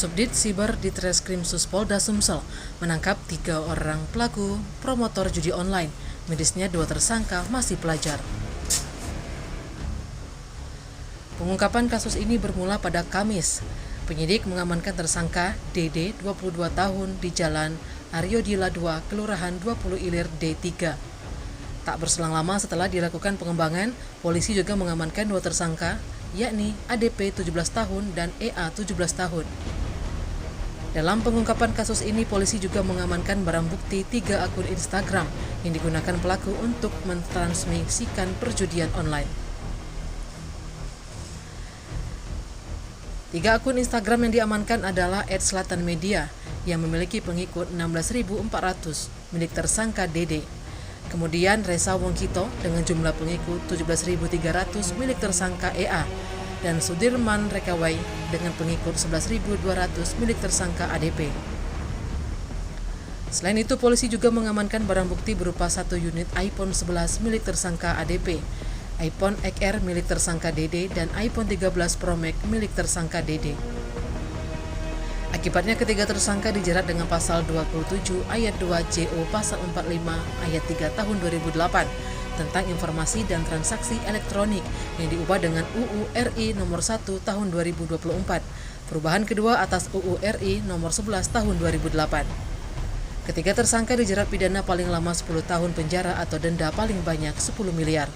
Subdit Siber Ditreskrim Suspolda Sumsel menangkap 3 orang pelaku promotor judi online. Medisnya 2 tersangka masih pelajar. Pengungkapan kasus ini bermula pada Kamis. Penyidik mengamankan tersangka DD 22 tahun di Jalan Aryodila 2, Kelurahan 20 Ilir D3. Tak berselang lama setelah dilakukan pengembangan, polisi juga mengamankan 2 tersangka, yakni ADP 17 tahun dan EA 17 tahun. Dalam pengungkapan kasus ini, polisi juga mengamankan barang bukti 3 akun Instagram yang digunakan pelaku untuk mentransmisikan perjudian online. 3 akun Instagram yang diamankan adalah @selatan_media yang memiliki pengikut 16.400 milik tersangka DD. Kemudian Resa Wongkito dengan jumlah pengikut 17.300 milik tersangka EA, dan Sudirman Rekawai dengan pengikut 11.200 milik tersangka ADP. Selain itu, polisi juga mengamankan barang bukti berupa 1 unit iPhone 11 milik tersangka ADP, iPhone XR milik tersangka DD, dan iPhone 13 Pro Max milik tersangka DD. Akibatnya ketiga tersangka dijerat dengan pasal 27 ayat 2 JO pasal 45 ayat 3 tahun 2008 tentang informasi dan transaksi elektronik yang diubah dengan UU RI nomor 1 tahun 2024, perubahan kedua atas UU RI nomor 11 tahun 2008. Ketiga tersangka dijerat pidana paling lama 10 tahun penjara atau denda paling banyak 10 miliar.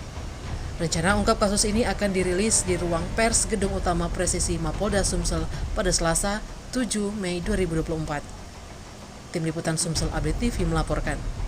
Rencana ungkap kasus ini akan dirilis di ruang pers Gedung Utama Presisi Mapolda Sumsel pada Selasa 7 Mei 2024. Tim Liputan Sumsel Update TV melaporkan.